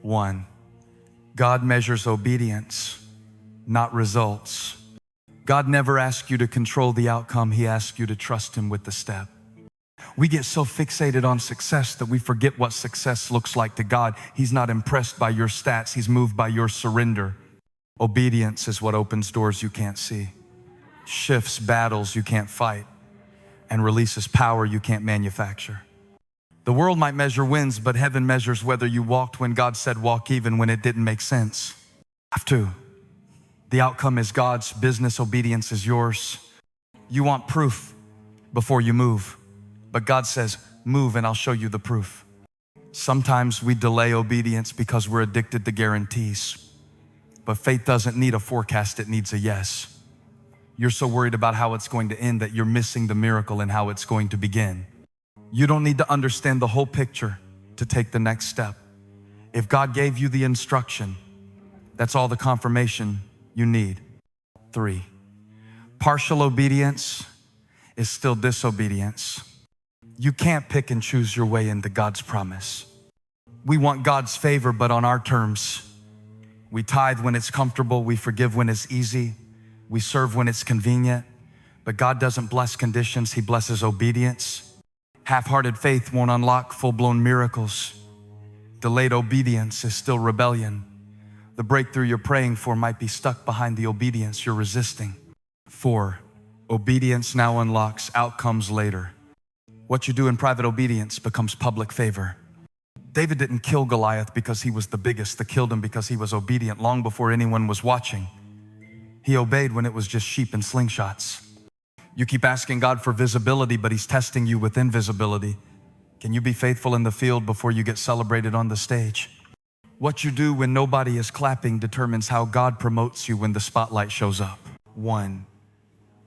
One, God measures obedience, not results. God never asks you to control the outcome. He asks you to trust Him with the step. We get so fixated on success that we forget what success looks like to God. He's not impressed by your stats. He's moved by your surrender. Obedience is what opens doors you can't see, shifts battles you can't fight, and releases power you can't manufacture. The world might measure wins, but heaven measures whether you walked when God said walk, even when it didn't make sense. Have to. The outcome is God's. Business obedience is yours. You want proof before you move, but God says, move and I'll show you the proof. Sometimes we delay obedience because we're addicted to guarantees, but faith doesn't need a forecast, it needs a yes. You're so worried about how it's going to end that you're missing the miracle in how it's going to begin. You don't need to understand the whole picture to take the next step. If God gave you the instruction, that's all the confirmation you need. 3, partial obedience is still disobedience. You can't pick and choose your way into God's promise. We want God's favor, but on our terms. We tithe when it's comfortable, we forgive when it's easy, we serve when it's convenient, but God doesn't bless conditions, He blesses obedience. Half-hearted faith won't unlock full-blown miracles. Delayed obedience is still rebellion. The breakthrough you're praying for might be stuck behind the obedience you're resisting. 4, obedience now unlocks outcomes later. What you do in private obedience becomes public favor. David didn't kill Goliath because he was the biggest. They killed him because he was obedient long before anyone was watching. He obeyed when it was just sheep and slingshots. You keep asking God for visibility, but He's testing you with invisibility. Can you be faithful in the field before you get celebrated on the stage? What you do when nobody is clapping determines how God promotes you when the spotlight shows up. 1,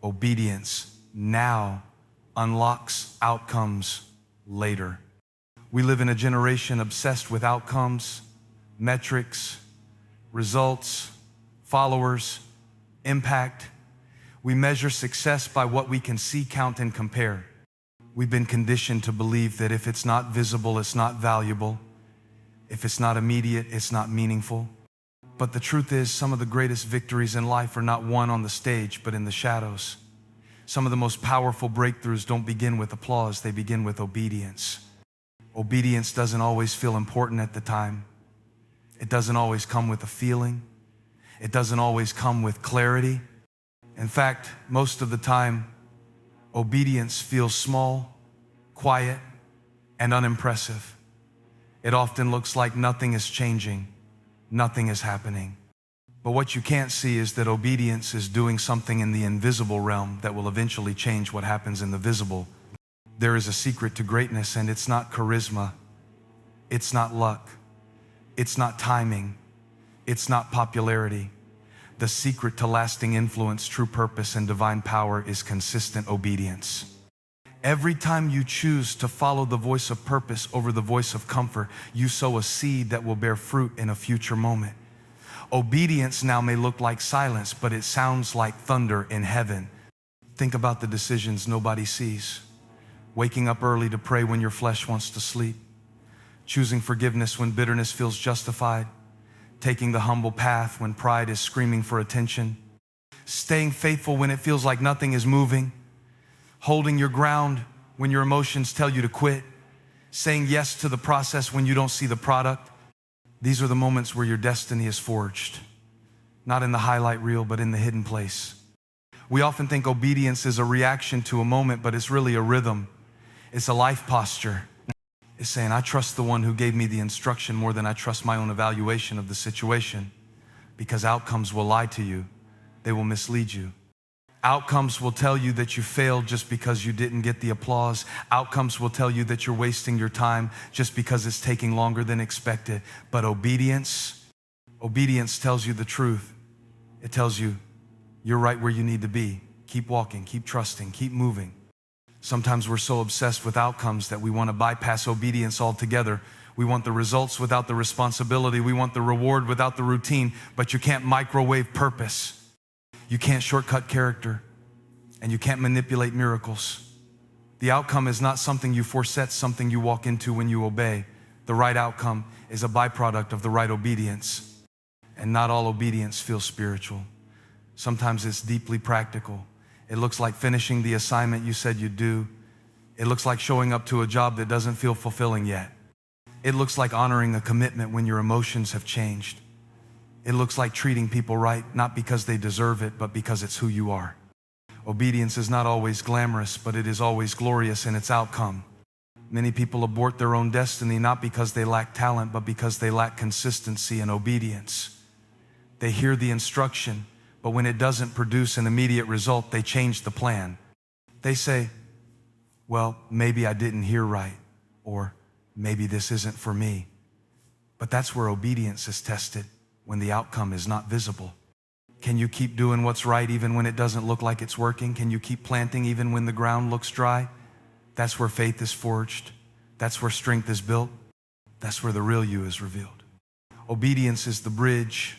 obedience now unlocks outcomes later. We live in a generation obsessed with outcomes, metrics, results, followers, impact. We measure success by what we can see, count, and compare. We've been conditioned to believe that if it's not visible, it's not valuable. If it's not immediate, it's not meaningful. But the truth is, some of the greatest victories in life are not won on the stage, but in the shadows. Some of the most powerful breakthroughs don't begin with applause, they begin with obedience. Obedience doesn't always feel important at the time. It doesn't always come with a feeling. It doesn't always come with clarity. In fact, most of the time, obedience feels small, quiet, and unimpressive. It often looks like nothing is changing, nothing is happening. But what you can't see is that obedience is doing something in the invisible realm that will eventually change what happens in the visible. There is a secret to greatness, and it's not charisma, it's not luck, it's not timing, it's not popularity. The secret to lasting influence, true purpose, and divine power is consistent obedience. Every time you choose to follow the voice of purpose over the voice of comfort, you sow a seed that will bear fruit in a future moment. Obedience now may look like silence, but it sounds like thunder in heaven. Think about the decisions nobody sees. Waking up early to pray when your flesh wants to sleep. Choosing forgiveness when bitterness feels justified. Taking the humble path when pride is screaming for attention. Staying faithful when it feels like nothing is moving. Holding your ground when your emotions tell you to quit. Saying yes to the process when you don't see the product. These are the moments where your destiny is forged. Not in the highlight reel, but in the hidden place. We often think obedience is a reaction to a moment, but it's really a rhythm. It's a life posture. It's saying, I trust the one who gave me the instruction more than I trust my own evaluation of the situation, because outcomes will lie to you. They will mislead you. Outcomes will tell you that you failed just because you didn't get the applause. Outcomes will tell you that you're wasting your time just because it's taking longer than expected. But obedience tells you the truth. It tells you you're right where you need to be. Keep walking, keep trusting, keep moving. Sometimes we're so obsessed with outcomes that we want to bypass obedience altogether. We want the results without the responsibility. We want the reward without the routine, but you can't microwave purpose. You can't shortcut character, and you can't manipulate miracles. The outcome is not something you force, it's something you walk into when you obey. The right outcome is a byproduct of the right obedience. And not all obedience feels spiritual. Sometimes it's deeply practical. It looks like finishing the assignment you said you'd do. It looks like showing up to a job that doesn't feel fulfilling yet. It looks like honoring a commitment when your emotions have changed. It looks like treating people right, not because they deserve it, but because it's who you are. Obedience is not always glamorous, but it is always glorious in its outcome. Many people abort their own destiny not because they lack talent, but because they lack consistency and obedience. They hear the instruction, but when it doesn't produce an immediate result, they change the plan. They say, well, maybe I didn't hear right, or maybe this isn't for me. But that's where obedience is tested, when the outcome is not visible. Can you keep doing what's right even when it doesn't look like it's working? Can you keep planting even when the ground looks dry? That's where faith is forged. That's where strength is built. That's where the real you is revealed. Obedience is the bridge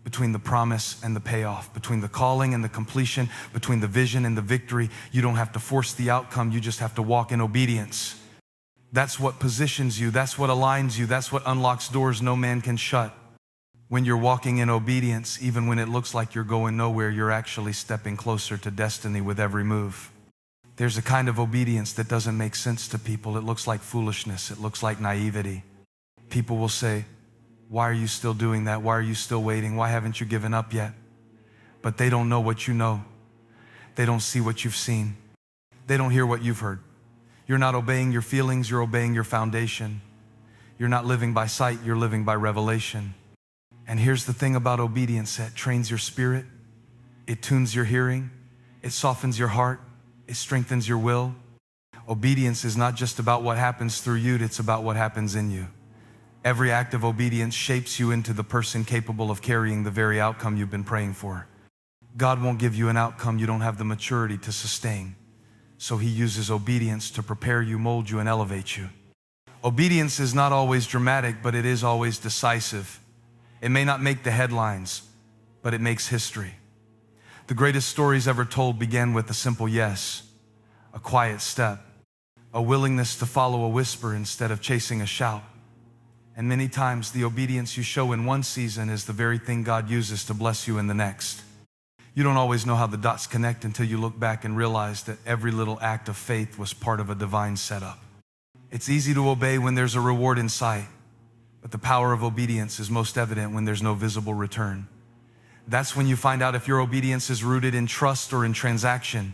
between the promise and the payoff, between the calling and the completion, between the vision and the victory. You don't have to force the outcome, you just have to walk in obedience. That's what positions you, that's what aligns you, that's what unlocks doors no man can shut. When you're walking in obedience, even when it looks like you're going nowhere, you're actually stepping closer to destiny with every move. There's a kind of obedience that doesn't make sense to people. It looks like foolishness, it looks like naivety. People will say, why are you still doing that? Why are you still waiting? Why haven't you given up yet? But they don't know what you know. They don't see what you've seen. They don't hear what you've heard. You're not obeying your feelings, you're obeying your foundation. You're not living by sight, you're living by revelation. And here's the thing about obedience: it trains your spirit, it tunes your hearing, it softens your heart, it strengthens your will. Obedience is not just about what happens through you, it's about what happens in you. Every act of obedience shapes you into the person capable of carrying the very outcome you've been praying for. God won't give you an outcome you don't have the maturity to sustain. So He uses obedience to prepare you, mold you, and elevate you. Obedience is not always dramatic, but it is always decisive. It may not make the headlines, but it makes history. The greatest stories ever told began with a simple yes, a quiet step, a willingness to follow a whisper instead of chasing a shout. And many times the obedience you show in one season is the very thing God uses to bless you in the next. You don't always know how the dots connect until you look back and realize that every little act of faith was part of a divine setup. It's easy to obey when there's a reward in sight, but the power of obedience is most evident when there's no visible return. That's when you find out if your obedience is rooted in trust or in transaction.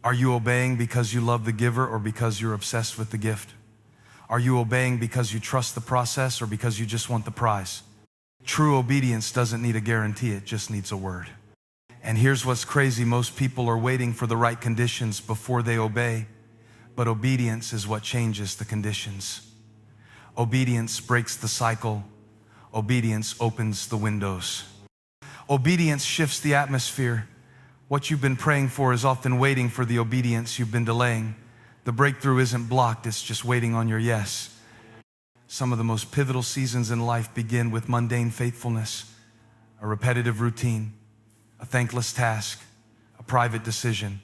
Are you obeying because you love the giver or because you're obsessed with the gift? Are you obeying because you trust the process or because you just want the prize? True obedience doesn't need a guarantee, it just needs a word. And here's what's crazy: most people are waiting for the right conditions before they obey, but obedience is what changes the conditions. Obedience breaks the cycle. Obedience opens the windows. Obedience shifts the atmosphere. What you've been praying for is often waiting for the obedience you've been delaying. The breakthrough isn't blocked, it's just waiting on your yes. Some of the most pivotal seasons in life begin with mundane faithfulness, a repetitive routine, a thankless task, a private decision,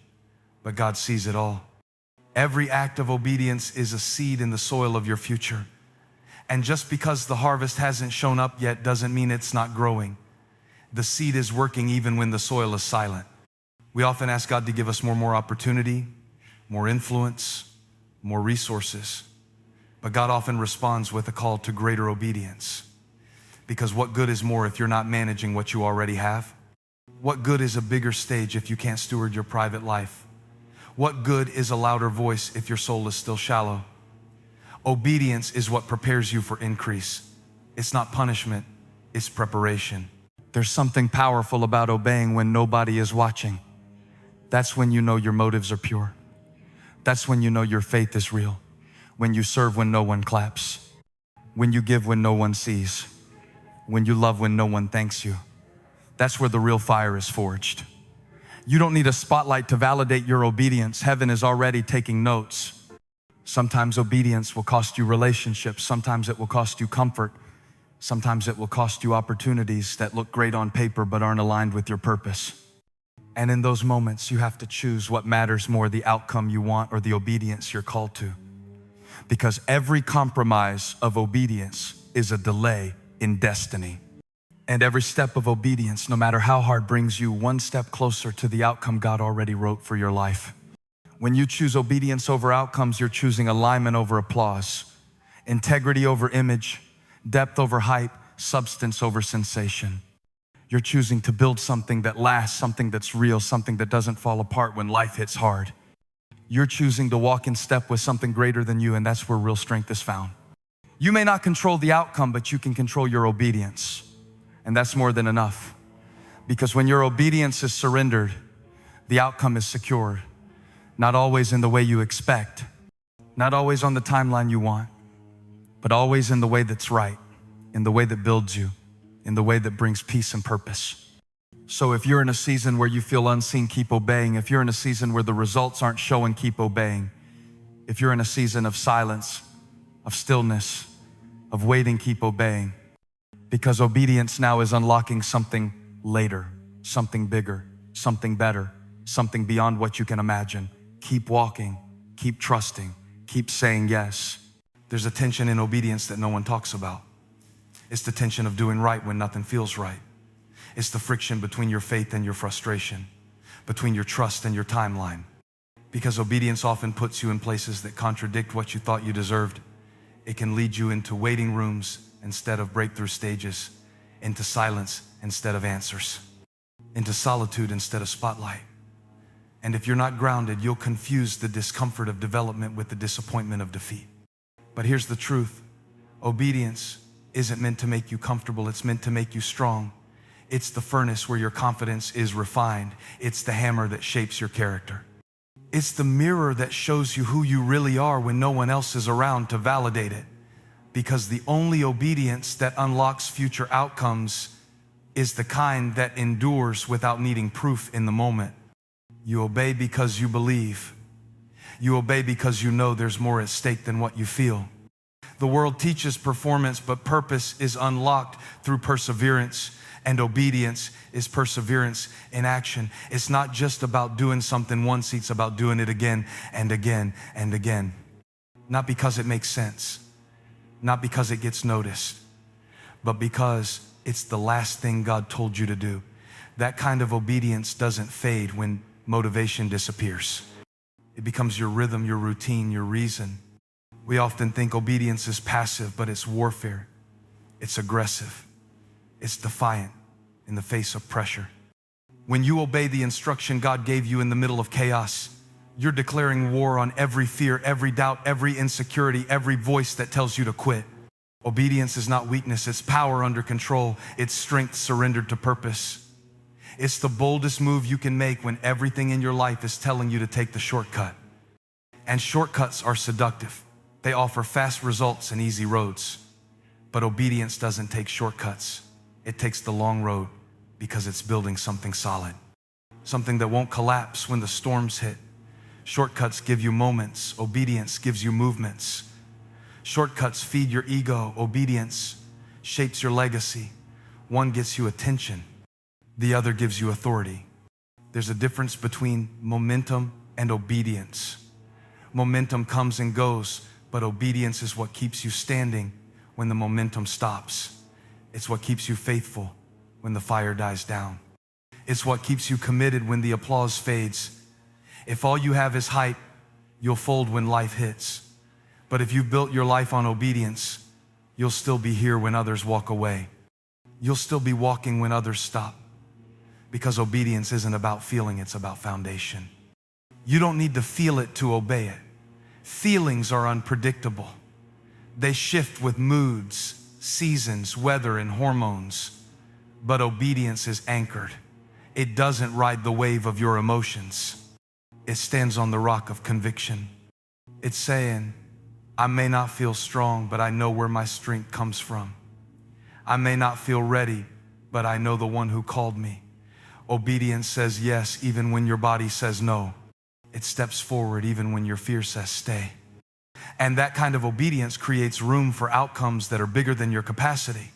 but God sees it all. Every act of obedience is a seed in the soil of your future. And just because the harvest hasn't shown up yet doesn't mean it's not growing. The seed is working even when the soil is silent. We often ask God to give us more opportunity, more influence, more resources. But God often responds with a call to greater obedience. Because what good is more if you're not managing what you already have? What good is a bigger stage if you can't steward your private life? What good is a louder voice if your soul is still shallow? Obedience is what prepares you for increase. It's not punishment, it's preparation. There's something powerful about obeying when nobody is watching. That's when you know your motives are pure. That's when you know your faith is real. When you serve when no one claps. When you give when no one sees. When you love when no one thanks you. That's where the real fire is forged. You don't need a spotlight to validate your obedience. Heaven is already taking notes. Sometimes obedience will cost you relationships. Sometimes it will cost you comfort. Sometimes it will cost you opportunities that look great on paper but aren't aligned with your purpose. And in those moments, you have to choose what matters more, the outcome you want or the obedience you're called to. Because every compromise of obedience is a delay in destiny. And every step of obedience, no matter how hard, brings you one step closer to the outcome God already wrote for your life. When you choose obedience over outcomes, you're choosing alignment over applause, integrity over image, depth over hype, substance over sensation. You're choosing to build something that lasts, something that's real, something that doesn't fall apart when life hits hard. You're choosing to walk in step with something greater than you, and that's where real strength is found. You may not control the outcome, but you can control your obedience. And that's more than enough. Because when your obedience is surrendered, the outcome is secured. Not always in the way you expect, not always on the timeline you want, but always in the way that's right, in the way that builds you, in the way that brings peace and purpose. So if you're in a season where you feel unseen, keep obeying. If you're in a season where the results aren't showing, keep obeying. If you're in a season of silence, of stillness, of waiting, keep obeying. Because obedience now is unlocking something later, something bigger, something better, something beyond what you can imagine. Keep walking, keep trusting, keep saying yes. There's a tension in obedience that no one talks about. It's the tension of doing right when nothing feels right. It's the friction between your faith and your frustration, between your trust and your timeline. Because obedience often puts you in places that contradict what you thought you deserved. It can lead you into waiting rooms instead of breakthrough stages, into silence instead of answers, into solitude instead of spotlight. And if you're not grounded, you'll confuse the discomfort of development with the disappointment of defeat. But here's the truth. Obedience isn't meant to make you comfortable. It's meant to make you strong. It's the furnace where your confidence is refined. It's the hammer that shapes your character. It's the mirror that shows you who you really are when no one else is around to validate it. Because the only obedience that unlocks future outcomes is the kind that endures without needing proof in the moment. You obey because you believe. You obey because you know there's more at stake than what you feel. The world teaches performance, but purpose is unlocked through perseverance, and obedience is perseverance in action. It's not just about doing something once, it's about doing it again and again and again. Not because it makes sense, not because it gets noticed, but because it's the last thing God told you to do. That kind of obedience doesn't fade when motivation disappears. It becomes your rhythm, your routine, your reason. We often think obedience is passive, but it's warfare. It's aggressive. It's defiant in the face of pressure. When you obey the instruction God gave you in the middle of chaos, you're declaring war on every fear, every doubt, every insecurity, every voice that tells you to quit. Obedience is not weakness, it's power under control. It's strength surrendered to purpose. It's the boldest move you can make when everything in your life is telling you to take the shortcut. And shortcuts are seductive. They offer fast results and easy roads. But obedience doesn't take shortcuts. It takes the long road because it's building something solid. Something that won't collapse when the storms hit. Shortcuts give you moments. Obedience gives you movements. Shortcuts feed your ego. Obedience shapes your legacy. One gets you attention. The other gives you authority. There's a difference between momentum and obedience. Momentum comes and goes, but obedience is what keeps you standing when the momentum stops. It's what keeps you faithful when the fire dies down. It's what keeps you committed when the applause fades. If all you have is hype, you'll fold when life hits. But if you've built your life on obedience, you'll still be here when others walk away. You'll still be walking when others stop. Because obedience isn't about feeling, it's about foundation. You don't need to feel it to obey it. Feelings are unpredictable. They shift with moods, seasons, weather, and hormones. But obedience is anchored. It doesn't ride the wave of your emotions. It stands on the rock of conviction. It's saying, I may not feel strong, but I know where my strength comes from. I may not feel ready, but I know the one who called me. Obedience says yes, even when your body says no. It steps forward even when your fear says stay. And that kind of obedience creates room for outcomes that are bigger than your capacity.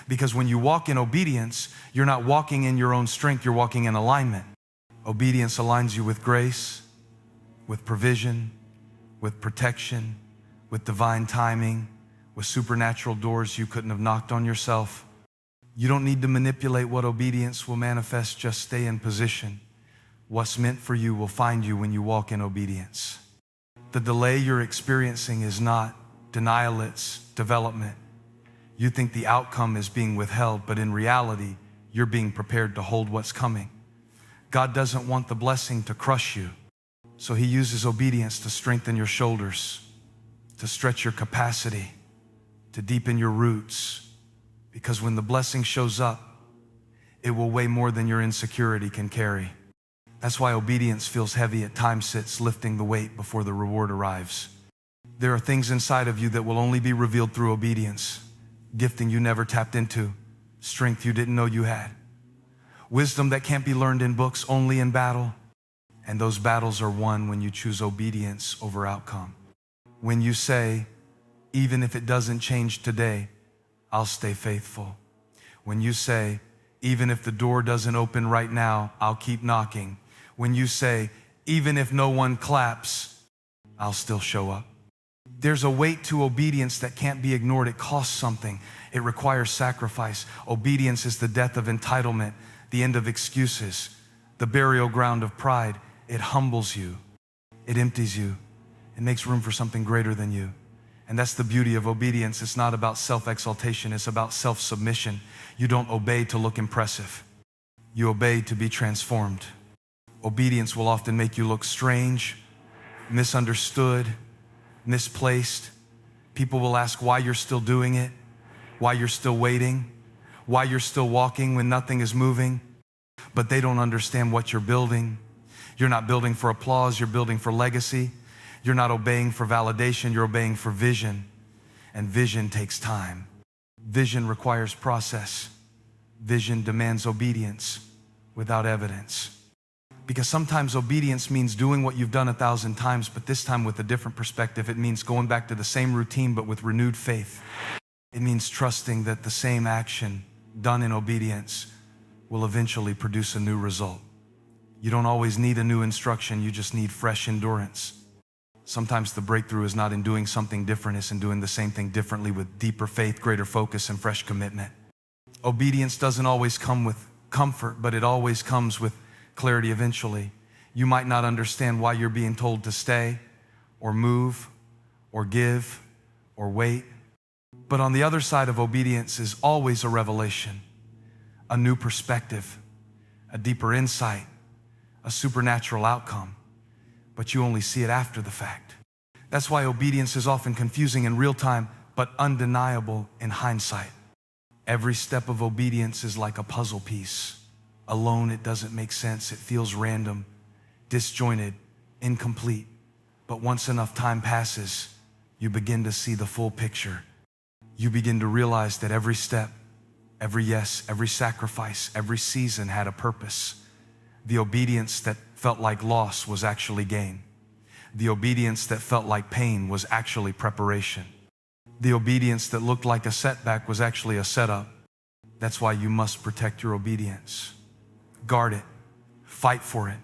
Because when you walk in obedience, you're not walking in your own strength, you're walking in alignment. Obedience aligns you with grace, with provision, with protection, with divine timing, with supernatural doors you couldn't have knocked on yourself. You don't need to manipulate what obedience will manifest, just stay in position. What's meant for you will find you when you walk in obedience. The delay you're experiencing is not denial, it's development. You think the outcome is being withheld, but in reality, you're being prepared to hold what's coming. God doesn't want the blessing to crush you, so He uses obedience to strengthen your shoulders, to stretch your capacity, to deepen your roots. Because when the blessing shows up, it will weigh more than your insecurity can carry. That's why obedience feels heavy at times, sits lifting the weight before the reward arrives. There are things inside of you that will only be revealed through obedience. Gifting you never tapped into, strength you didn't know you had, wisdom that can't be learned in books, only in battle. And those battles are won when you choose obedience over outcome. When you say, even if it doesn't change today, I'll stay faithful. When you say, even if the door doesn't open right now, I'll keep knocking. When you say, even if no one claps, I'll still show up. There's a weight to obedience that can't be ignored. It costs something. It requires sacrifice. Obedience is the death of entitlement, the end of excuses, the burial ground of pride. It humbles you. It empties you. It makes room for something greater than you. And that's the beauty of obedience. It's not about self-exaltation. It's about self-submission. You don't obey to look impressive. You obey to be transformed. Obedience will often make you look strange, misunderstood, misplaced. People will ask why you're still doing it, why you're still waiting, why you're still walking when nothing is moving. But they don't understand what you're building. You're not building for applause, you're building for legacy. You're not obeying for validation, you're obeying for vision. And vision takes time. Vision requires process. Vision demands obedience without evidence. Because sometimes obedience means doing what you've done 1,000 times, but this time with a different perspective. It means going back to the same routine, but with renewed faith. It means trusting that the same action done in obedience will eventually produce a new result. You don't always need a new instruction, you just need fresh endurance. Sometimes the breakthrough is not in doing something different, it's in doing the same thing differently with deeper faith, greater focus, and fresh commitment. Obedience doesn't always come with comfort, but it always comes with clarity eventually. You might not understand why you're being told to stay, or move, or give, or wait. But on the other side of obedience is always a revelation, a new perspective, a deeper insight, a supernatural outcome. But you only see it after the fact. That's why obedience is often confusing in real time, but undeniable in hindsight. Every step of obedience is like a puzzle piece. Alone, it doesn't make sense. It feels random, disjointed, incomplete. But once enough time passes, you begin to see the full picture. You begin to realize that every step, every yes, every sacrifice, every season had a purpose. The obedience that felt like loss was actually gain. The obedience that felt like pain was actually preparation. The obedience that looked like a setback was actually a setup. That's why you must protect your obedience. Guard it. Fight for it.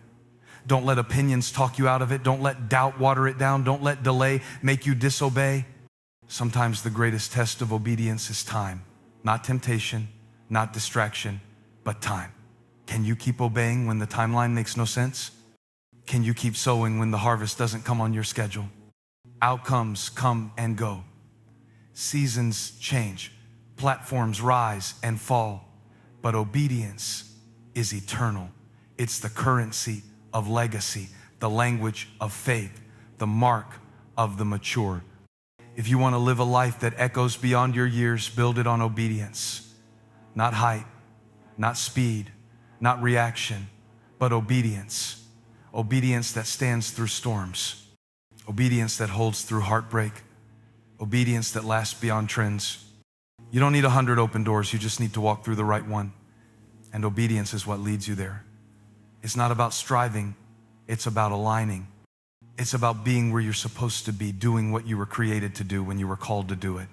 Don't let opinions talk you out of it. Don't let doubt water it down. Don't let delay make you disobey. Sometimes the greatest test of obedience is time. Not temptation, not distraction, but time. Can you keep obeying when the timeline makes no sense? Can you keep sowing when the harvest doesn't come on your schedule? Outcomes come and go. Seasons change. Platforms rise and fall. But obedience is eternal. It's the currency of legacy, the language of faith, the mark of the mature. If you want to live a life that echoes beyond your years, build it on obedience. Not height, not speed, not reaction, but obedience. Obedience that stands through storms. Obedience that holds through heartbreak. Obedience that lasts beyond trends. You don't need 100 open doors, you just need to walk through the right one. And obedience is what leads you there. It's not about striving, it's about aligning. It's about being where you're supposed to be, doing what you were created to do when you were called to do it.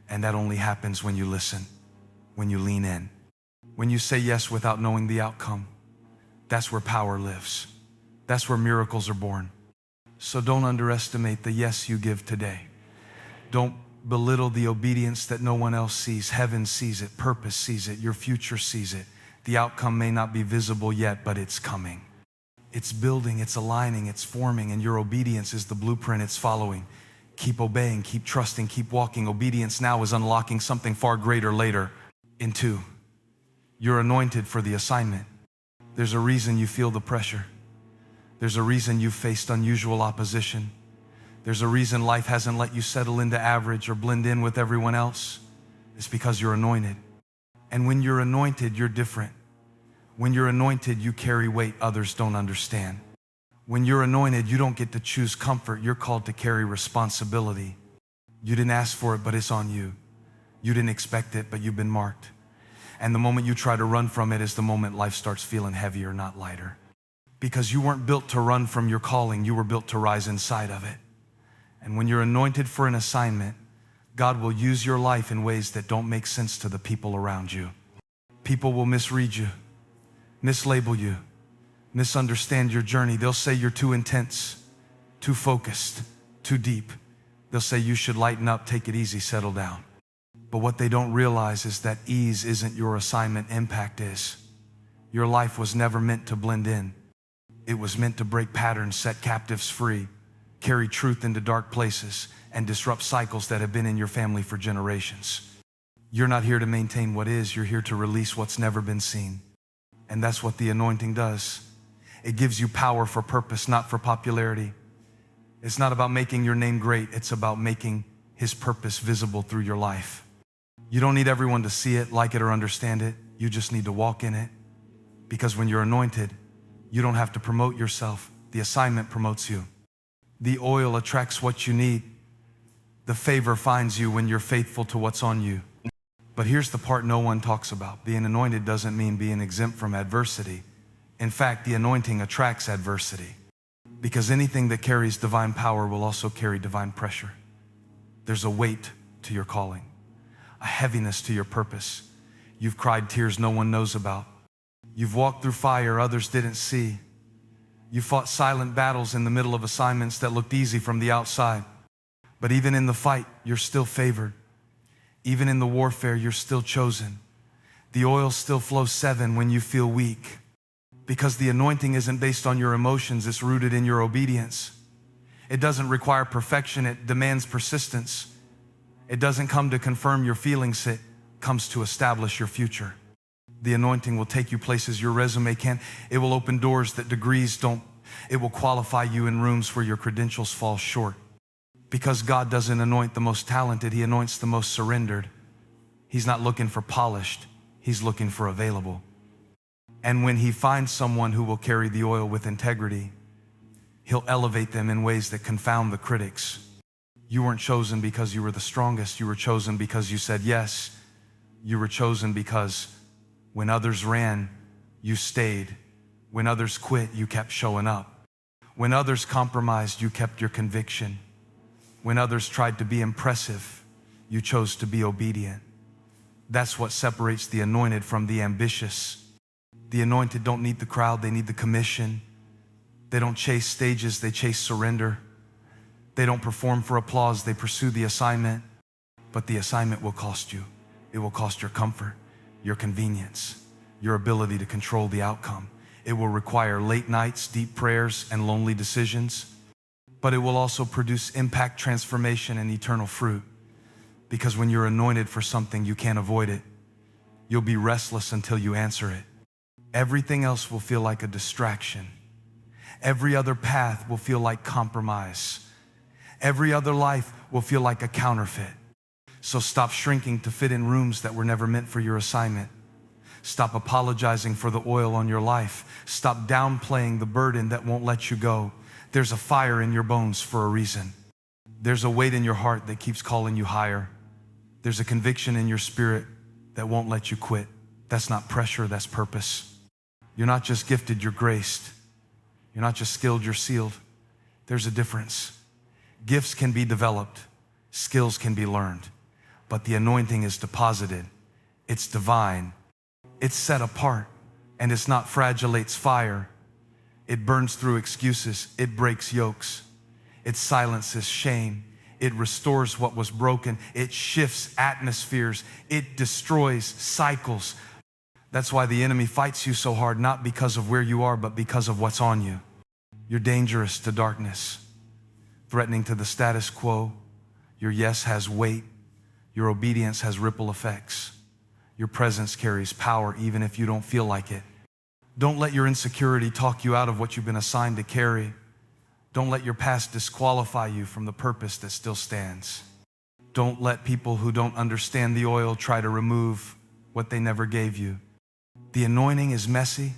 And that only happens when you listen, when you lean in. When you say yes without knowing the outcome, that's where power lives. That's where miracles are born. So don't underestimate the yes you give today. Don't belittle the obedience that no one else sees. Heaven sees it, purpose sees it, your future sees it. The outcome may not be visible yet, but it's coming. It's building, it's aligning, it's forming, and your obedience is the blueprint it's following. Keep obeying, keep trusting, keep walking. Obedience now is unlocking something far greater later. In 2, you're anointed for the assignment. There's a reason you feel the pressure. There's a reason you've faced unusual opposition. There's a reason life hasn't let you settle into average or blend in with everyone else. It's because you're anointed. And when you're anointed, you're different. When you're anointed, you carry weight others don't understand. When you're anointed, you don't get to choose comfort. You're called to carry responsibility. You didn't ask for it, but it's on you. You didn't expect it, but you've been marked. And the moment you try to run from it is the moment life starts feeling heavier, not lighter. Because you weren't built to run from your calling, you were built to rise inside of it. And when you're anointed for an assignment, God will use your life in ways that don't make sense to the people around you. People will misread you, mislabel you, misunderstand your journey. They'll say you're too intense, too focused, too deep. They'll say you should lighten up, take it easy, settle down. But what they don't realize is that ease isn't your assignment, impact is. Your life was never meant to blend in. It was meant to break patterns, set captives free, carry truth into dark places, and disrupt cycles that have been in your family for generations. You're not here to maintain what is, you're here to release what's never been seen. And that's what the anointing does. It gives you power for purpose, not for popularity. It's not about making your name great, it's about making His purpose visible through your life. You don't need everyone to see it, like it, or understand it. You just need to walk in it. Because when you're anointed, you don't have to promote yourself. The assignment promotes you. The oil attracts what you need. The favor finds you when you're faithful to what's on you. But here's the part no one talks about. Being anointed doesn't mean being exempt from adversity. In fact, the anointing attracts adversity. Because anything that carries divine power will also carry divine pressure. There's a weight to your calling, a heaviness to your purpose. You've cried tears no one knows about. You've walked through fire others didn't see. You fought silent battles in the middle of assignments that looked easy from the outside. But even in the fight, you're still favored. Even in the warfare, you're still chosen. The oil still flows 7 when you feel weak. Because the anointing isn't based on your emotions, it's rooted in your obedience. It doesn't require perfection, it demands persistence. It doesn't come to confirm your feelings, it comes to establish your future. The anointing will take you places your resume can't. It will open doors that degrees don't. It will qualify you in rooms where your credentials fall short. Because God doesn't anoint the most talented, He anoints the most surrendered. He's not looking for polished, He's looking for available. And when He finds someone who will carry the oil with integrity, He'll elevate them in ways that confound the critics. You weren't chosen because you were the strongest. You were chosen because you said yes. You were chosen because when others ran, you stayed. When others quit, you kept showing up. When others compromised, you kept your conviction. When others tried to be impressive, you chose to be obedient. That's what separates the anointed from the ambitious. The anointed don't need the crowd, they need the commission. They don't chase stages, they chase surrender. They don't perform for applause, they pursue the assignment. But the assignment will cost you. It will cost your comfort, your convenience, your ability to control the outcome. It will require late nights, deep prayers, and lonely decisions. But it will also produce impact, transformation, and eternal fruit. Because when you're anointed for something, you can't avoid it. You'll be restless until you answer it. Everything else will feel like a distraction. Every other path will feel like compromise. Every other life will feel like a counterfeit. So stop shrinking to fit in rooms that were never meant for your assignment. Stop apologizing for the oil on your life. Stop downplaying the burden that won't let you go. There's a fire in your bones for a reason. There's a weight in your heart that keeps calling you higher. There's a conviction in your spirit that won't let you quit. That's not pressure, that's purpose. You're not just gifted, you're graced. You're not just skilled, you're sealed. There's a difference. Gifts can be developed, skills can be learned, but the anointing is deposited. It's divine, it's set apart, and it's not fragile, it's fire. It burns through excuses, it breaks yokes, it silences shame, It restores what was broken. It shifts atmospheres. It destroys cycles. That's why the enemy fights you so hard, not because of where you are, but because of what's on you. You're dangerous to darkness, threatening to the status quo. Your yes has weight. Your obedience has ripple effects. Your presence carries power even if you don't feel like it. Don't let your insecurity talk you out of what you've been assigned to carry. Don't let your past disqualify you from the purpose that still stands. Don't let people who don't understand the oil try to remove what they never gave you. The anointing is messy.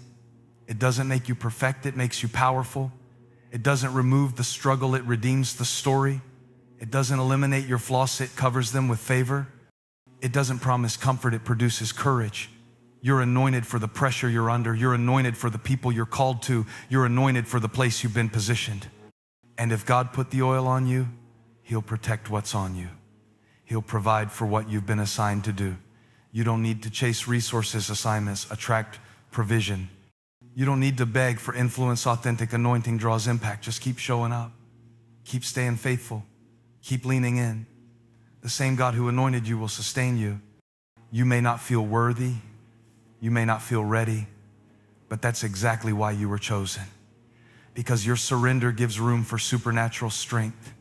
It doesn't make you perfect, it makes you powerful. It doesn't remove the struggle, it redeems the story. It doesn't eliminate your flaws, it covers them with favor. It doesn't promise comfort, it produces courage. You're anointed for the pressure you're under. You're anointed for the people you're called to. You're anointed for the place you've been positioned. And if God put the oil on you, He'll protect what's on you. He'll provide for what you've been assigned to do. You don't need to chase resources, assignments, attract provision. You don't need to beg for influence. Authentic anointing draws impact. Just keep showing up. Keep staying faithful. Keep leaning in. The same God who anointed you will sustain you. You may not feel worthy. You may not feel ready, but that's exactly why you were chosen. Because your surrender gives room for supernatural strength.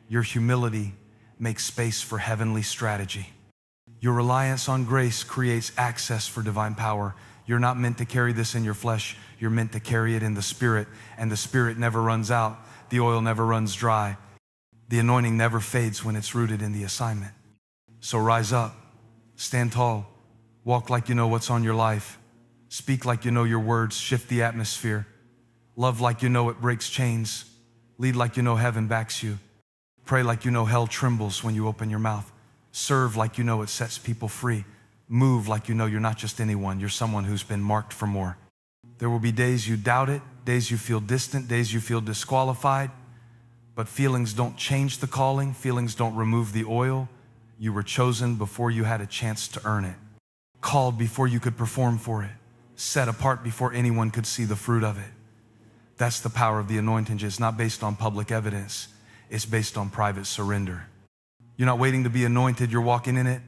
Your humility makes space for heavenly strategy. Your reliance on grace creates access for divine power. You're not meant to carry this in your flesh. You're meant to carry it in the Spirit, and the Spirit never runs out. The oil never runs dry. The anointing never fades when it's rooted in the assignment. So rise up, stand tall, walk like you know what's on your life, speak like you know your words shift the atmosphere, love like you know it breaks chains, lead like you know heaven backs you, pray like you know hell trembles when you open your mouth, serve like you know it sets people free, move like you know you're not just anyone, you're someone who's been marked for more. There will be days you doubt it, days you feel distant, days you feel disqualified, but feelings don't change the calling, feelings don't remove the oil. You were chosen before you had a chance to earn it, called before you could perform for it, set apart before anyone could see the fruit of it. That's the power of the anointing. It's not based on public evidence. It's based on private surrender. You're not waiting to be anointed, you're walking in it.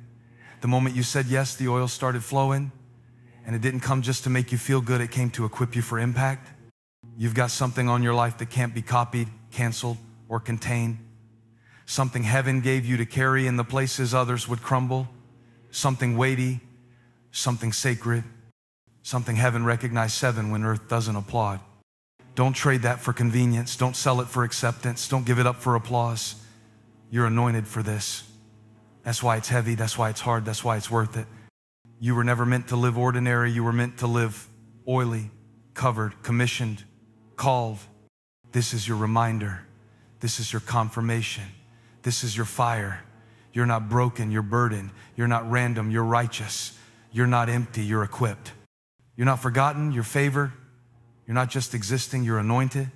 The moment you said yes, the oil started flowing, and it didn't come just to make you feel good, it came to equip you for impact. You've got something on your life that can't be copied, canceled, or contained. Something heaven gave you to carry in the places others would crumble. Something weighty, something sacred, something heaven recognized 7 when earth doesn't applaud. Don't trade that for convenience. Don't sell it for acceptance. Don't give it up for applause. You're anointed for this. That's why it's heavy. That's why it's hard. That's why it's worth it. You were never meant to live ordinary. You were meant to live oily, covered, commissioned, called. This is your reminder. This is your confirmation. This is your fire. You're not broken, you're burdened. You're not random, you're righteous. You're not empty, you're equipped. You're not forgotten, you're favored. You're not just existing, you're anointed.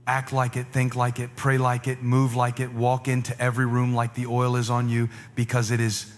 Act like it, think like it, pray like it, move like it, walk into every room like the oil is on you, because it is